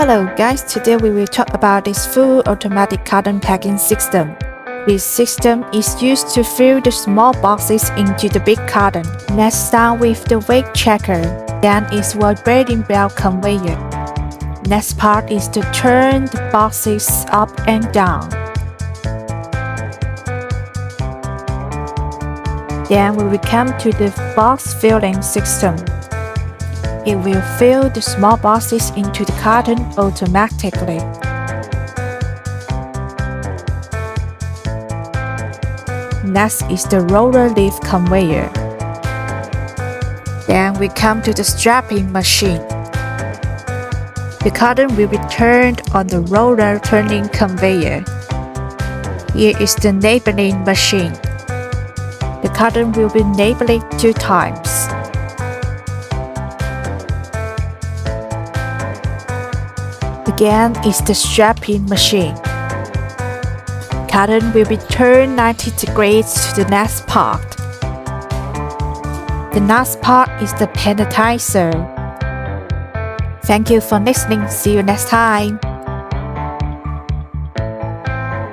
Hello guys, today we will talk about this full automatic carton packing system. This system is used to fill the small boxes into the big carton. Let's start with the weight checker. Then is vibrating belt conveyor. Next part is to turn the boxes up and down. Then we will come to the box filling system. It will fill the small boxes into the carton automatically. Next is the roller leaf conveyor. Then we come to the strapping machine. The carton will be turned on the roller turning conveyor. Here is the labeling machine. The carton will be labeled 2 times. Again is the strapping machine. Carton will be turned 90 degrees to the next part. The next part is the palletizer. Thank you for listening. See you next time.